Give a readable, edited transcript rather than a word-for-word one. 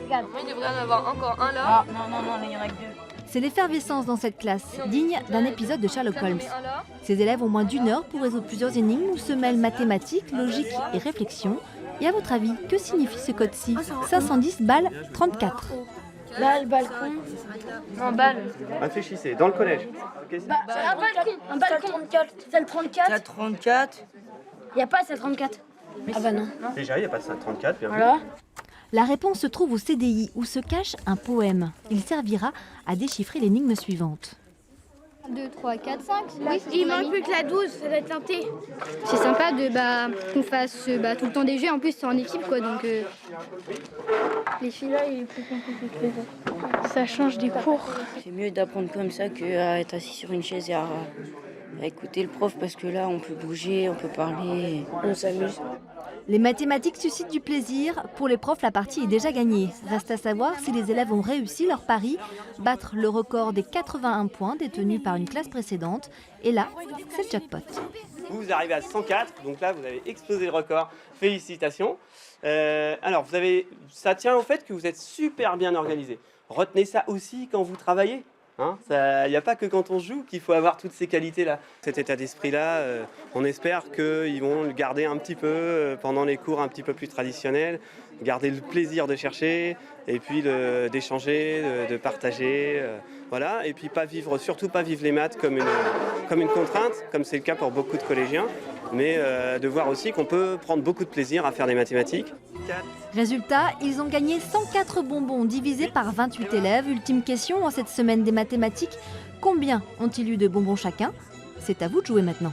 regarde. Il devrait en avoir encore un là. Ah, non, il y en a que 2. C'est l'effervescence dans cette classe, digne d'un épisode de Sherlock Holmes. Un là. Ces élèves ont moins d'1 heure pour résoudre plusieurs énigmes où se mêlent mathématiques, logique et réflexion. Et à votre avis, que signifie ce code-ci 510 balles 34. Là, le balcon. Non, balle. Réfléchissez, dans le collège. C'est un balcon. 34. C'est le 34. T'as 34. Il n'y a pas, c'est le 34. Ah bah non. Déjà, il n'y a pas de 34, bien vu. Voilà. La réponse se trouve au CDI où se cache un poème. Il servira à déchiffrer l'énigme suivante. 2, 3, 4, 5. Oui, il manque plus que la 12, ça doit être un T. C'est sympa qu'on fasse tout le temps des jeux, en plus c'est en équipe quoi, donc les filles là il est plus compliqué que les autres. Ça change des cours. C'est mieux d'apprendre comme ça qu'à être assis sur une chaise et à écouter le prof parce que là on peut bouger, on peut parler. On s'amuse. Les mathématiques suscitent du plaisir. Pour les profs, la partie est déjà gagnée. Reste à savoir si les élèves ont réussi leur pari, battre le record des 81 points détenus par une classe précédente. Et là, c'est le jackpot. Vous arrivez à 104, donc là, vous avez explosé le record. Félicitations. Alors, ça tient au fait que vous êtes super bien organisé. Retenez ça aussi quand vous travaillez. Il n'y a pas que quand on joue qu'il faut avoir toutes ces qualités-là. Cet état d'esprit-là, on espère qu'ils vont le garder un petit peu pendant les cours un petit peu plus traditionnels, garder le plaisir de chercher et puis d'échanger, de partager. Voilà. Et puis surtout pas vivre les maths comme une contrainte, comme c'est le cas pour beaucoup de collégiens, mais de voir aussi qu'on peut prendre beaucoup de plaisir à faire des mathématiques. Résultat, ils ont gagné 104 bonbons divisés par 28 élèves. Ultime question en cette semaine des mathématiques. Combien ont-ils eu de bonbons chacun? C'est à vous de jouer maintenant.